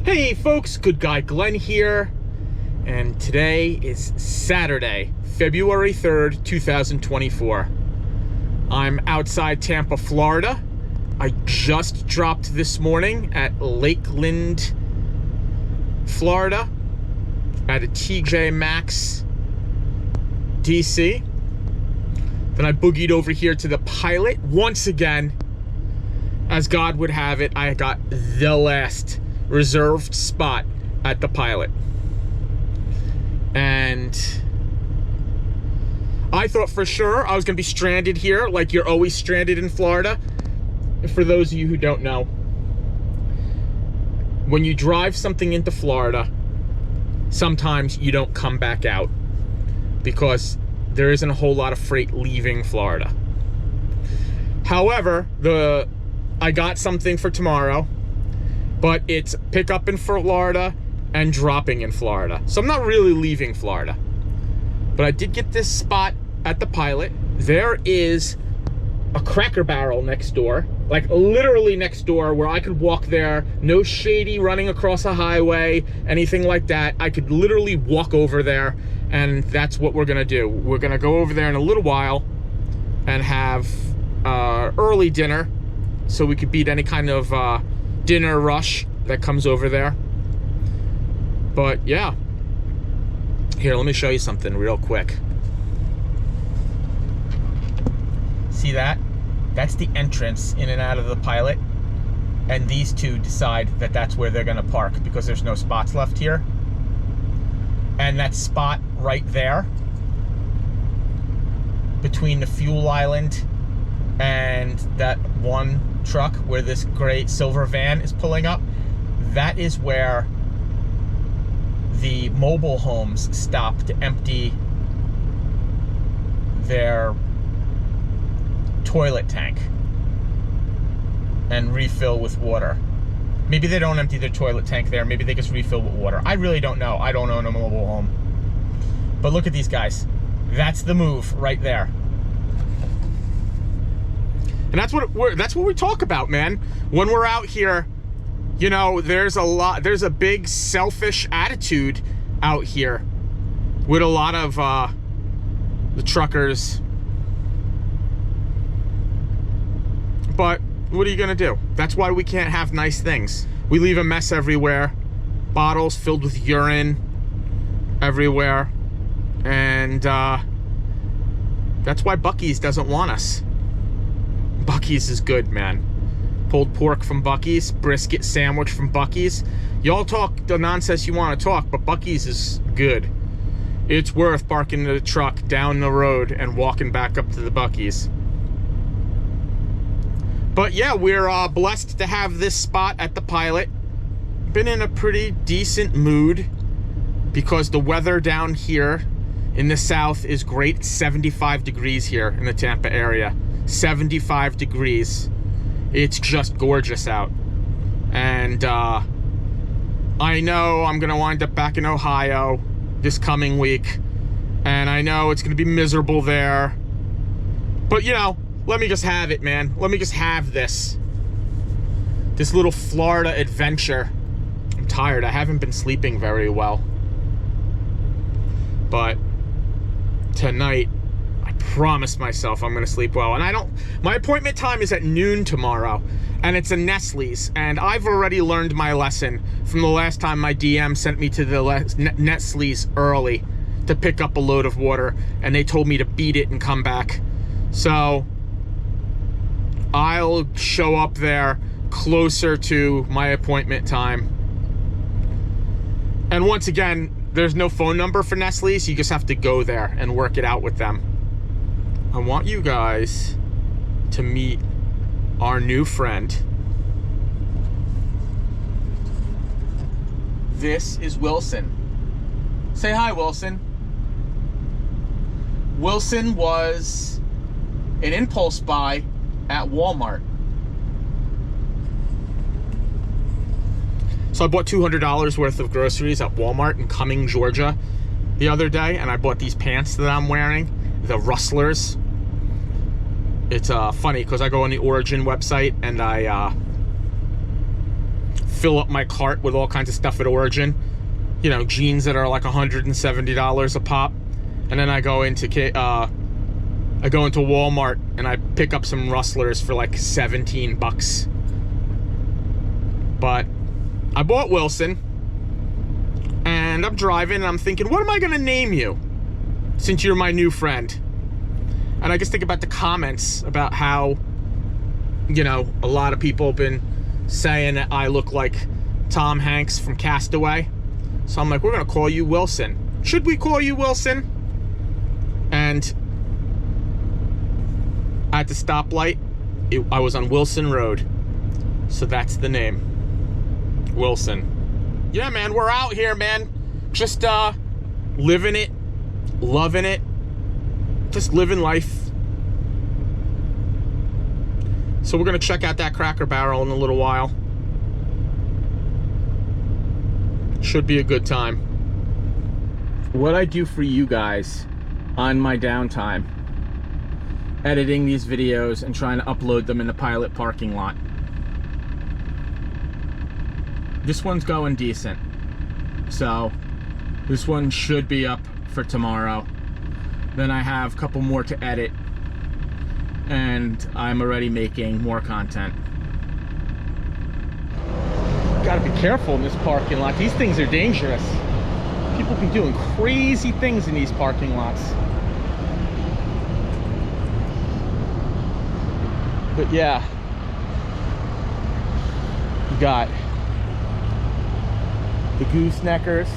Hey folks, Good Guy Glenn here, and today is Saturday, February 3rd, 2024. I'm outside Tampa, Florida. I just dropped this morning at Lakeland, Florida, at a TJ Maxx DC. Then I boogied over here to the Pilot. Once again, as God would have it, I got the last reserved spot at the Pilot. And I thought for sure I was gonna be stranded here, like you're always stranded in Florida. For those of you who don't know, when you drive something into Florida, sometimes you don't come back out because there isn't a whole lot of freight leaving Florida. However, I got something for tomorrow, but it's pickup in Florida and dropping in Florida. So I'm not really leaving Florida. But I did get this spot at the Pilot. There is a Cracker Barrel next door, like literally next door, where I could walk there. No shady running across a highway, anything like that. I could literally walk over there, and that's what we're gonna do. We're gonna go over there in a little while and have early dinner so we could beat any kind of dinner rush that comes over there. But yeah, here, let me show you something real quick. See that? That's the entrance in and out of the Pilot, and these two decide that that's where they're gonna park because there's no spots left here. And that spot right there between the fuel island and that one truck where this gray silver van is pulling up, that is where the mobile homes stop to empty their toilet tank and refill with water. Maybe they don't empty their toilet tank there, maybe they just refill with water. I really don't know. I don't own a mobile home. But look at these guys. That's the move right there. And that's what we talk about, man. When we're out here, you know, there's a big selfish attitude out here with a lot of the truckers. But what are you gonna do? That's why we can't have nice things. We leave a mess everywhere, bottles filled with urine everywhere, and that's why Buc-ee's doesn't want us. Buc-ee's is good, man. Pulled pork from Buc-ee's, brisket sandwich from Buc-ee's. Y'all talk the nonsense you want to talk, but Buc-ee's is good. It's worth parking the truck down the road and walking back up to the Buc-ee's. But yeah, we're blessed to have this spot at the Pilot. Been in a pretty decent mood because the weather down here in the south is great. It's 75 degrees here in the Tampa area. 75 degrees. It's just gorgeous out. And I know I'm gonna wind up back in Ohio this coming week, and I know it's gonna be miserable there, but you know, let me just have it, man. Let me just have this little Florida adventure. I'm tired. I haven't been sleeping very well, but tonight I promised myself I'm gonna sleep well. And my appointment time is at noon tomorrow, and it's a Nestle's, and I've already learned my lesson from the last time my DM sent me to the Nestle's early to pick up a load of water, and they told me to beat it and come back. So I'll show up there closer to my appointment time. And once again, there's no phone number for Nestle's. You just have to go there and work it out with them. I want you guys to meet our new friend. This is Wilson. Say hi, Wilson. Wilson was an impulse buy at Walmart. So I bought $200 worth of groceries at Walmart in Cumming, Georgia the other day, and I bought these pants that I'm wearing, the Rustlers. It's funny because I go on the Origin website and I fill up my cart with all kinds of stuff at Origin. You know, jeans that are like $170 a pop. And then I go into Walmart and I pick up some rustlers for like 17 bucks. But I bought Wilson, and I'm driving and I'm thinking, what am I gonna name you since you're my new friend? And I just think about the comments about how, you know, a lot of people have been saying that I look like Tom Hanks from Castaway. So I'm like, we're gonna call you Wilson. Should we call you Wilson? And at the stoplight, I was on Wilson Road. So that's the name. Wilson. Yeah, man, we're out here, man. Just living it, loving it, just living life. So we're gonna check out that Cracker Barrel in a little while. Should be a good time. What I do for you guys on my downtime, editing these videos and trying to upload them in the Pilot parking lot. This one's going decent, so this one should be up for tomorrow. Then I have a couple more to edit, and I'm already making more content. Gotta be careful in this parking lot. These things are dangerous. People be doing crazy things in these parking lots. But yeah, you got the gooseneckers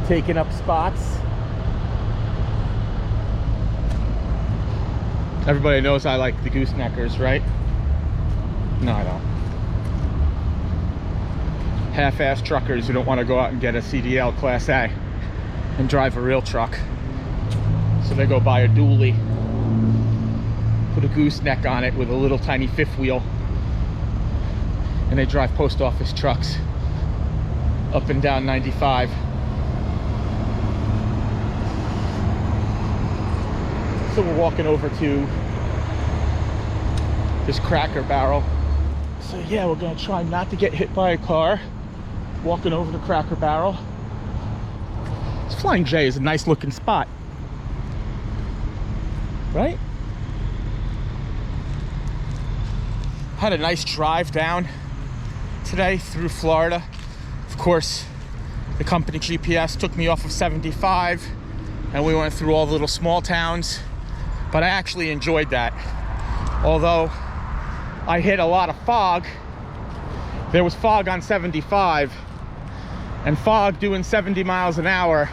taking up spots. Everybody knows I like the gooseneckers, right? No, I don't. Half-ass truckers who don't want to go out and get a CDL Class A and drive a real truck. So they go buy a dually, put a gooseneck on it with a little tiny fifth wheel, and they drive post office trucks up and down 95. So we're walking over to this Cracker Barrel. So yeah, we're gonna try not to get hit by a car. Walking over to Cracker Barrel. This Flying J is a nice looking spot, right? Had a nice drive down today through Florida. Of course, the company GPS took me off of 75 and we went through all the little small towns, but I actually enjoyed that. Although I hit a lot of fog. There was fog on 75, and fog doing 70 miles an hour.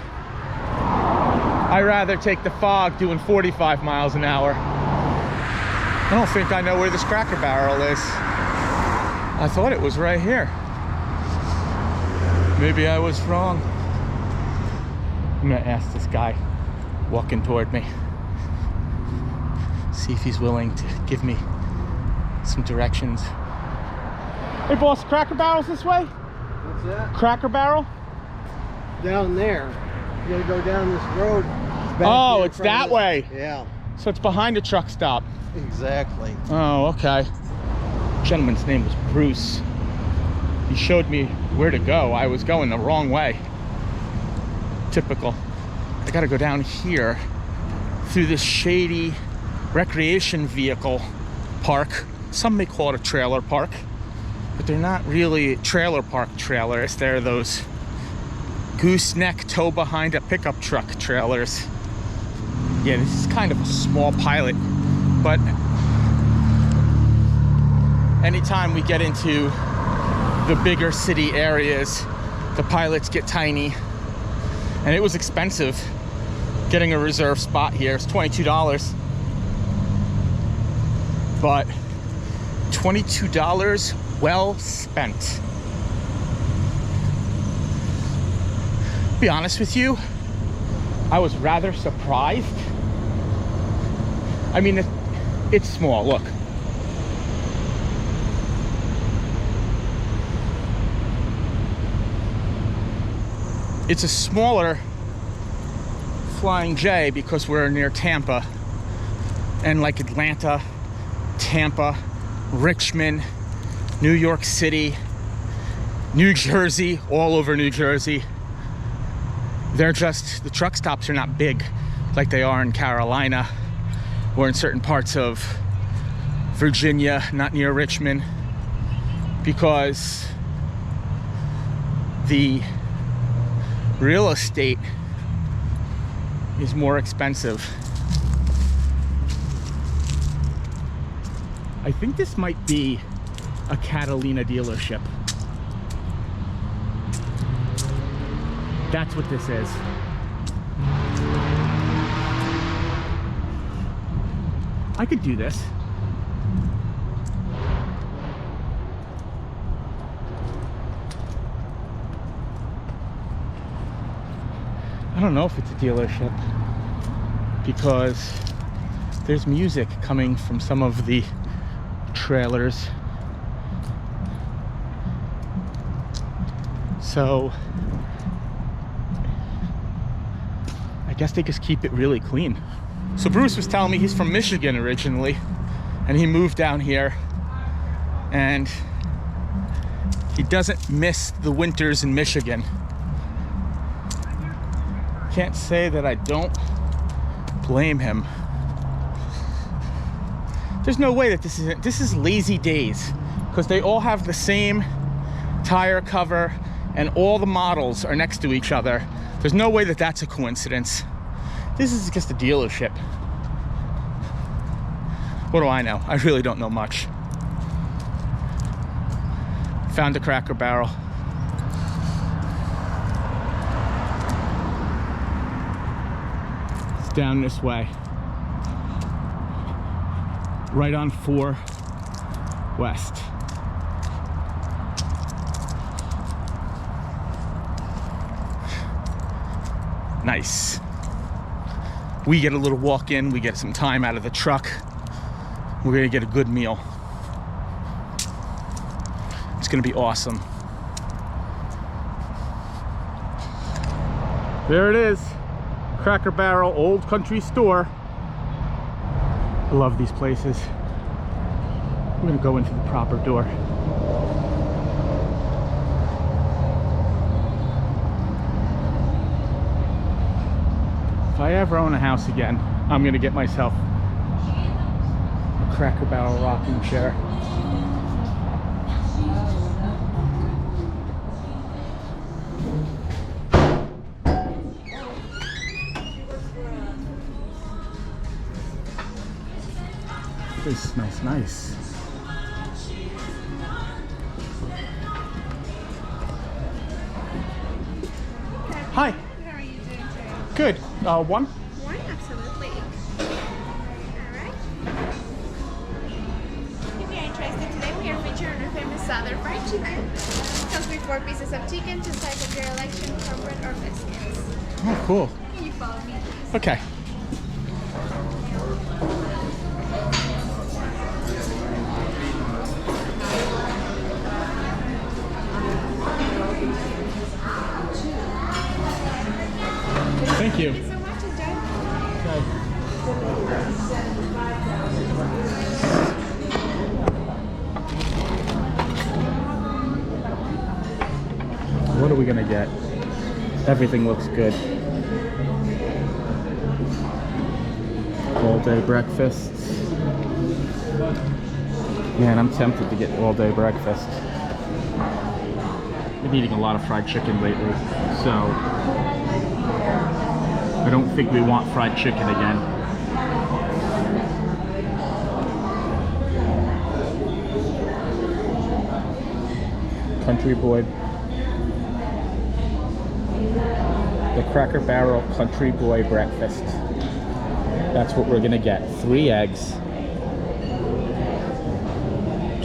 I'd rather take the fog doing 45 miles an hour. I don't think I know where this Cracker Barrel is. I thought it was right here. Maybe I was wrong. I'm gonna ask this guy walking toward me, see if he's willing to give me some directions. Hey boss, Cracker Barrel's this way? What's that? Cracker Barrel? Down there. You gotta go down this road. Oh, it's that way. Yeah. So it's behind a truck stop. Exactly. Oh, okay. The gentleman's name was Bruce. He showed me where to go. I was going the wrong way. Typical. I gotta go down here through this shady recreation vehicle park. Some may call it a trailer park, but they're not really trailer park trailers. They're those gooseneck tow behind a pickup truck trailers. Yeah, this is kind of a small Pilot, but anytime we get into the bigger city areas, the Pilots get tiny. And it was expensive getting a reserve spot here. It's $22. But $22 well spent. Be honest with you, I was rather surprised. I mean, it's small, look. It's a smaller Flying J because we're near Tampa, and like Atlanta, Tampa, Richmond, New York City, New Jersey, all over New Jersey. They're just, the truck stops are not big like they are in Carolina or in certain parts of Virginia, not near Richmond, because the real estate is more expensive. I think this might be a Catalina dealership. That's what this is. I could do this. I don't know if it's a dealership because there's music coming from some of the trailers. So I guess they just keep it really clean. So Bruce was telling me he's from Michigan originally, and he moved down here, and he doesn't miss the winters in Michigan. Can't say that I don't blame him. There's no way that this is Lazy Days, because they all have the same tire cover and all the models are next to each other. There's no way that that's a coincidence. This is just a dealership. What do I know? I really don't know much. Found a Cracker Barrel. It's down this way. Right on 4 West. Nice. We get a little walk in, we get some time out of the truck. We're gonna get a good meal. It's gonna be awesome. There it is. Cracker Barrel, Old Country Store. I love these places. We're gonna go into the proper door. If I ever own a house again, I'm gonna get myself a Cracker Barrel rocking chair. This smells nice. Hi. How are you doing today? Good. One? One? Absolutely. Alright. If you're interested today, we are featuring our famous Southern fried chicken. Comes with 4 pieces of chicken, 2 sides of your election, cornbread or biscuits. Oh, cool. Can you follow me, please? Okay. Thank you. Thank you so much. Enjoy. What are we gonna get? Everything looks good. All day breakfasts. Man, I'm tempted to get all day breakfast. Been eating a lot of fried chicken lately, so I don't think we want fried chicken again. Country Boy. The Cracker Barrel Country Boy breakfast. That's what we're gonna get. 3 eggs,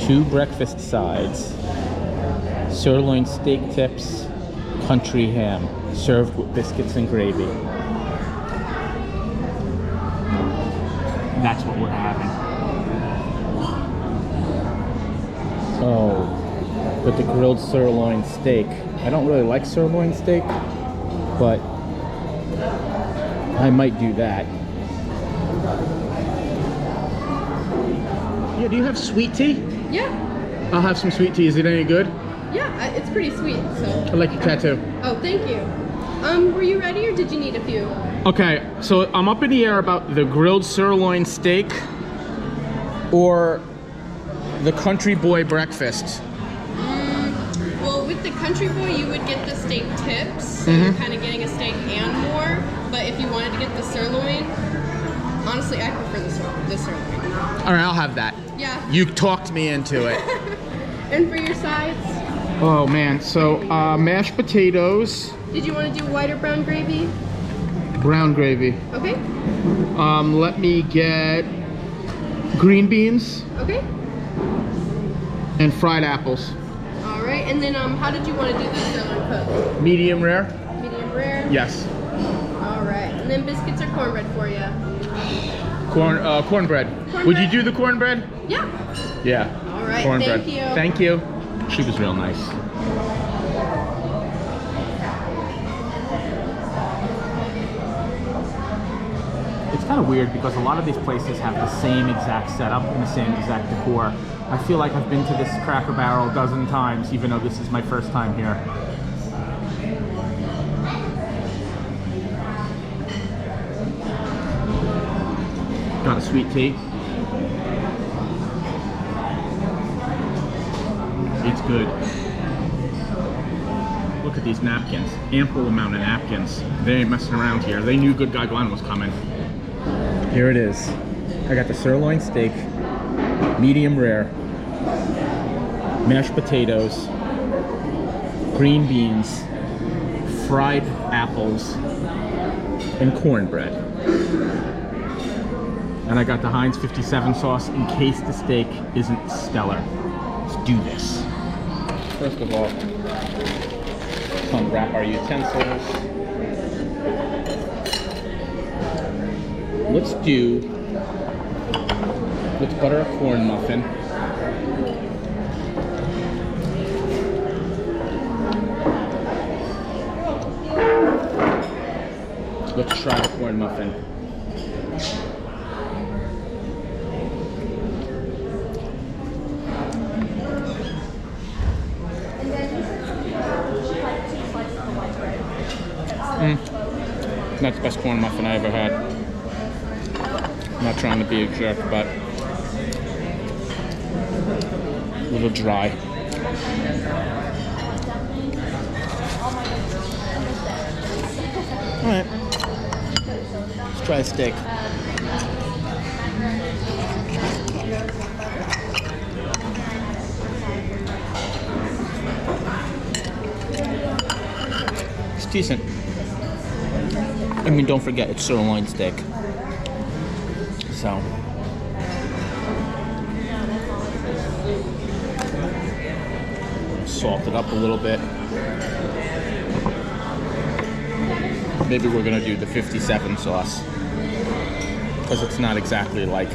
2 breakfast sides, sirloin steak tips, country ham, served with biscuits and gravy. That's what we're having. Oh, but the grilled sirloin steak. I don't really like sirloin steak, but I might do that. Yeah, do you have sweet tea? Yeah. I'll have some sweet tea. Is it any good? Yeah, it's pretty sweet. So. I like your tattoo. Oh, thank you. Were you ready or did you need a few? Okay, so I'm up in the air about the grilled sirloin steak or the Country Boy breakfast. Well, with the Country Boy, you would get the steak tips, so you're kind of getting a steak and more. But if you wanted to get the sirloin, honestly, I prefer the sirloin. All right, I'll have that. Yeah. You talked me into it. And for your sides, Oh man, so mashed potatoes, did you want to do white or brown gravy? brown gravy. Okay. Let me get green beans Okay. and fried apples. All right. And then, how did you want to do the sirloin cook? Medium rare? Medium rare. Yes. All right. And then biscuits or cornbread for you? Cornbread. Cornbread? Would you do the cornbread? Yeah. Yeah. All right. Cornbread. Thank you. Thank you. She was real nice. It's kind of weird because a lot of these places have the same exact setup and the same exact decor. I feel like I've been to this Cracker Barrel a dozen times, even though this is my first time here. Got a sweet tea. It's good. Look at these napkins. Ample amount of napkins. They ain't messing around here. They knew Good Guy Glenn was coming. Here it is. I got the sirloin steak, medium rare, mashed potatoes, green beans, fried apples, and cornbread. And I got the Heinz 57 sauce in case the steak isn't stellar. Let's do this. First of all, unwrap our utensils. Let's butter a corn muffin. Let's try the corn muffin. That's the best corn muffin I ever had. I'm not trying to be a jerk, but a little dry. All right, let's try a steak. It's decent. I mean, don't forget, it's sirloin steak. So. Salt it up a little bit. Maybe we're gonna do the 57 sauce. Because it's not exactly like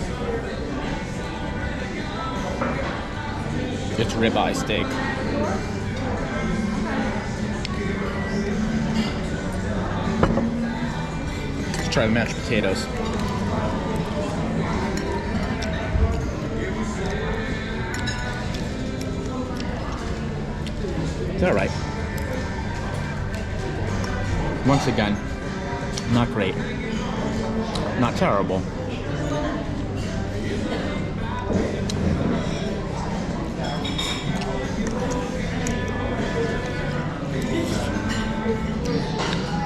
it's ribeye steak. Try the mashed potatoes. It's all right. Once again, not great. Not terrible.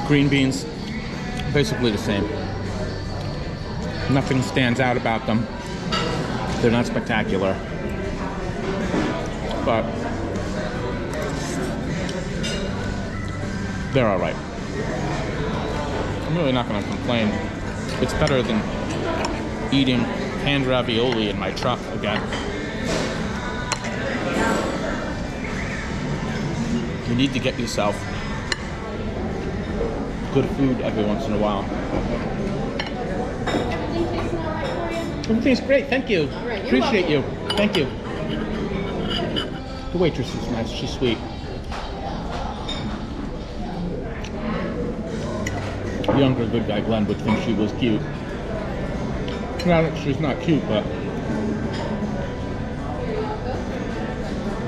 Green beans, basically the same. Nothing stands out about them. They're not spectacular. But they're all right. I'm really not going to complain. It's better than eating canned ravioli in my truck again. You need to get yourself good food every once in a while. Everything tasting all right for you? Everything's great, thank you. All right, you're Appreciate you. welcome. Thank you. The waitress is nice, she's sweet. Younger Good Guy Glenn would think she was cute. Well, she's not cute, but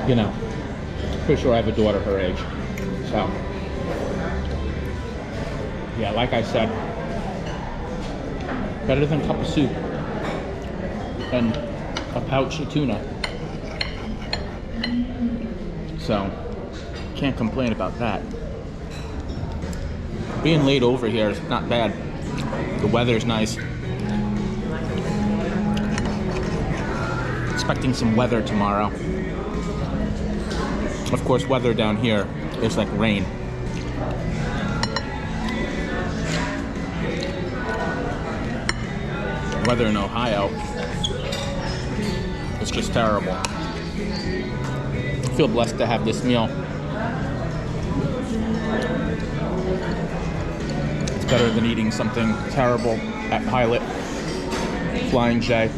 you know, Pretty sure I have a daughter her age. So, yeah, like I said, better than a cup of soup and a pouch of tuna. So, can't complain about that. Being laid over here is not bad. The weather's nice. Expecting some weather tomorrow. Of course, weather down here is like rain. Weather in Ohio is just terrible. I feel blessed to have this meal. It's better than eating something terrible at Pilot, Flying J.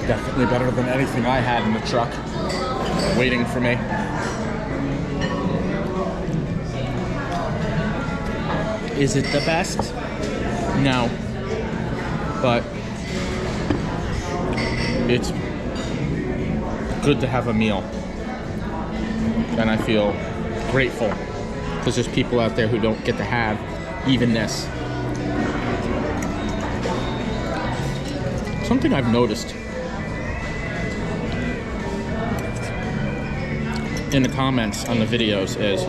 Definitely better than anything I had in the truck waiting for me. Is it the best? No. But it's good to have a meal. And I feel grateful because there's people out there who don't get to have even this. Something I've noticed in the comments on the videos is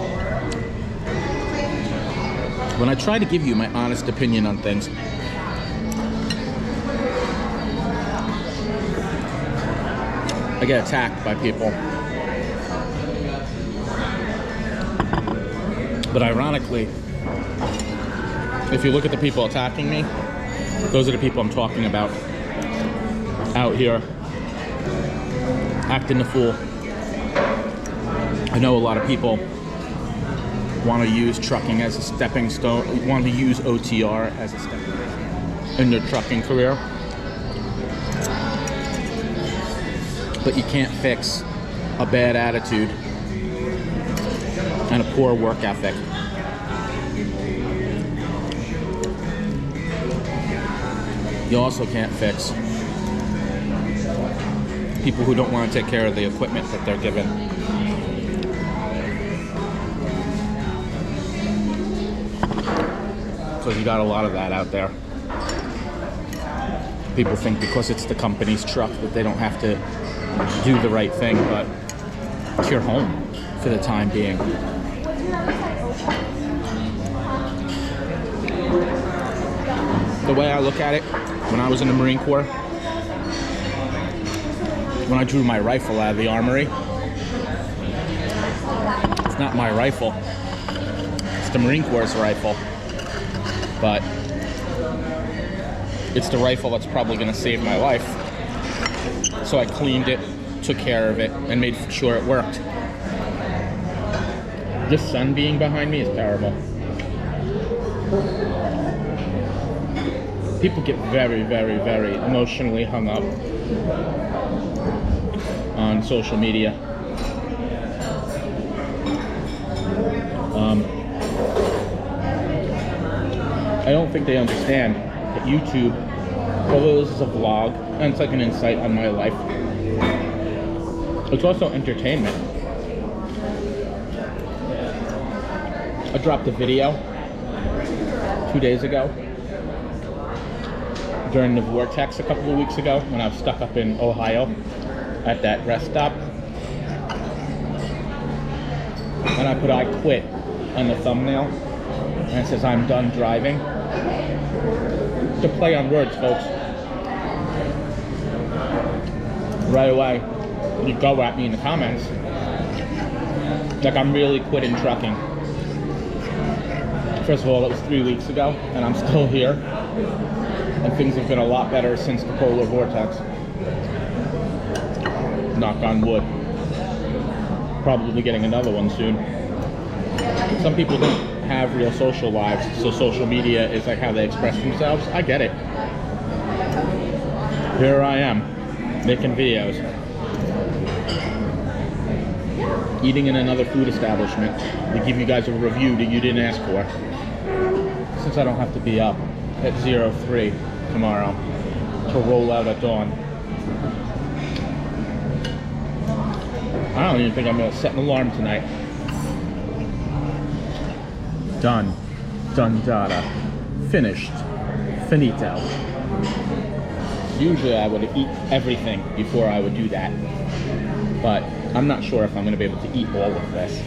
when I try to give you my honest opinion on things, I get attacked by people. But ironically, if you look at the people attacking me, those are the people I'm talking about. Out here, acting the fool. I know a lot of people want to use trucking as a stepping stone, want to use OTR as a stepping stone in their trucking career. But you can't fix a bad attitude and a poor work ethic. You also can't fix people who don't want to take care of the equipment that they're given. Because you got a lot of that out there. People think because it's the company's truck that they don't have to do the right thing, but it's your home for the time being. The way I look at it, when I was in the Marine Corps, when I drew my rifle out of the armory, it's not my rifle, it's the Marine Corps' rifle, but it's the rifle that's probably going to save my life. So I cleaned it, took care of it, and made sure it worked. This sun being behind me is terrible. People get very, very, very emotionally hung up on social media. I don't think they understand that YouTube, although this is a vlog and it's like an insight on my life, it's also entertainment. I dropped a video 2 days ago during the vortex a couple of weeks ago when I was stuck up in Ohio at that rest stop. And I put "I quit" on the thumbnail and it says "I'm done driving." To play on words, folks. Right away, you go at me in the comments like I'm really quitting trucking. First of all, that was 3 weeks ago and I'm still here. And things have been a lot better since the polar vortex. Knock on wood. Probably getting another one soon. Some people don't have real social lives, so social media is like how they express themselves. I get it. Here I am, making videos. Eating in another food establishment to give you guys a review that you didn't ask for. Since I don't have to be up at 03 tomorrow to roll out at dawn. I don't even think I'm gonna set an alarm tonight. Done. Done data. Finished. Finito. Usually I would eat everything before I would do that. But I'm not sure if I'm gonna be able to eat all of this.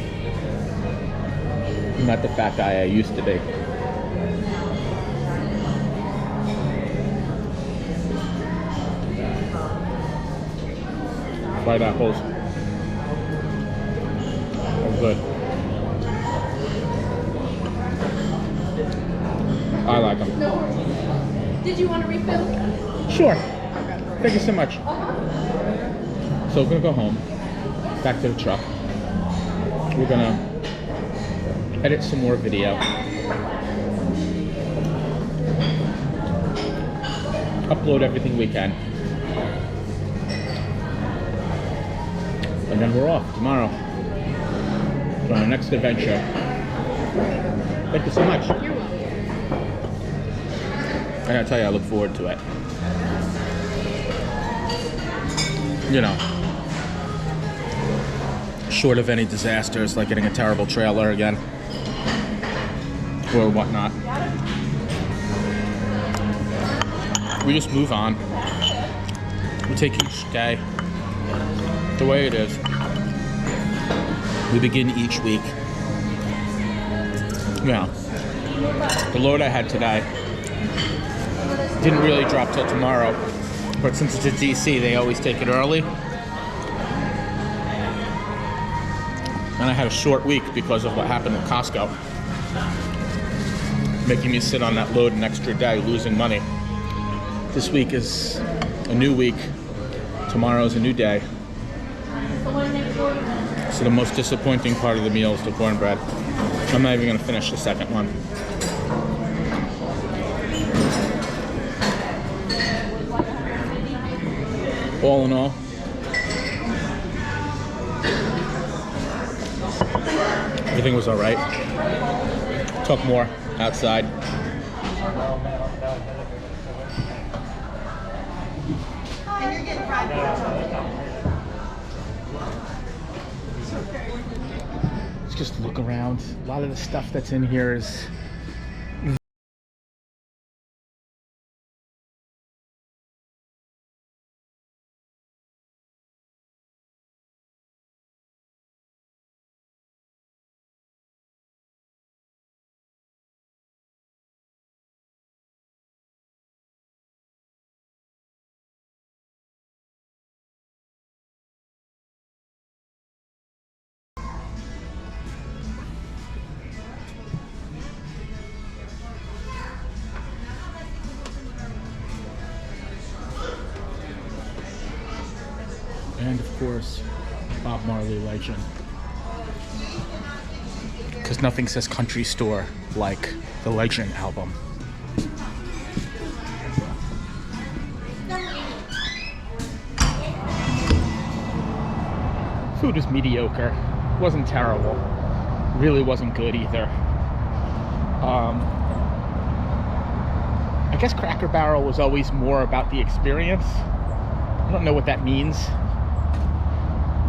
Not the fat guy I used to be. Fried apples. They're good. I like them. Did you want to refill? Sure. Thank you so much. So we're gonna go home, back to the truck. We're gonna edit some more video. Upload everything we can. And then we're off tomorrow for our next adventure. Thank you so much. You're welcome. I gotta tell you, I look forward to it. You know, short of any disasters like getting a terrible trailer again or whatnot, we just move on. We take each day the way it is. We begin each week. Yeah, the load I had today didn't really drop till tomorrow, but since it's a DC, they always take it early. And I had a short week because of what happened at Costco, making me sit on that load an extra day, losing money. This week is a new week. Tomorrow's a new day. So the most disappointing part of the meal is the cornbread. I'm not even gonna finish the second one. All in all, everything was all right. Talk more outside. Let's just look around. A lot of the stuff that's in here is and of course, Bob Marley legend. Because nothing says country store like the Legend album. Food was mediocre. Wasn't terrible. Really wasn't good either. I guess Cracker Barrel was always more about the experience. I don't know what that means.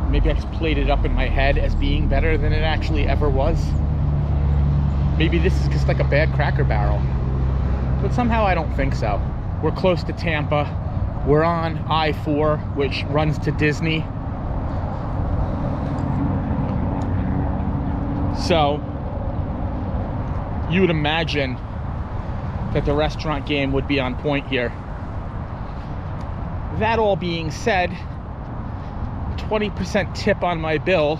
Maybe I just played it up in my head as being better than it actually ever was. Maybe this is just like a bad Cracker Barrel. But somehow I don't think so. We're close to Tampa. We're on I-4, which runs to Disney. So, you would imagine that the restaurant game would be on point here. That all being said, 20% tip on my bill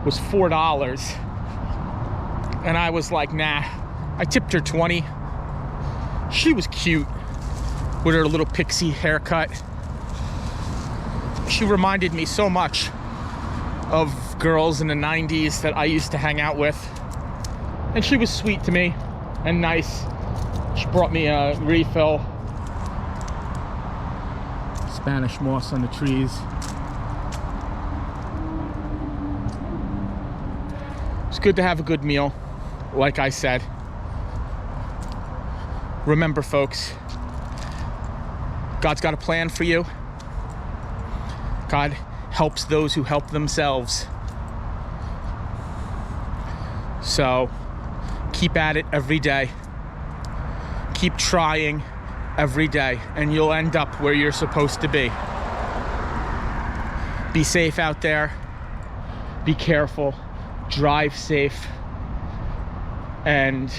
was $4. And I was like, nah. I tipped her 20. She was cute with her little pixie haircut. She reminded me so much of girls in the 90s that I used to hang out with. And she was sweet to me and nice. She brought me a refill. Spanish moss on the trees. It's good to have a good meal, like I said. Remember, folks, God's got a plan for you. God helps those who help themselves. So keep at it every day. Keep trying every day, and you'll end up where you're supposed to be. Be safe out there. Be careful. Drive safe. And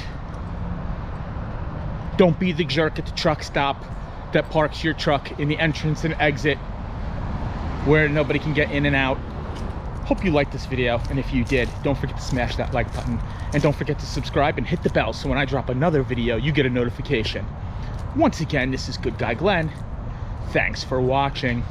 don't be the jerk at the truck stop that parks your truck in the entrance and exit where nobody can get in and out. Hope you liked this video, and if you did, don't forget to smash that like button, and don't forget to subscribe and hit the bell so when I drop another video you get a notification. Once again, this is Good Guy Glenn. Thanks for watching.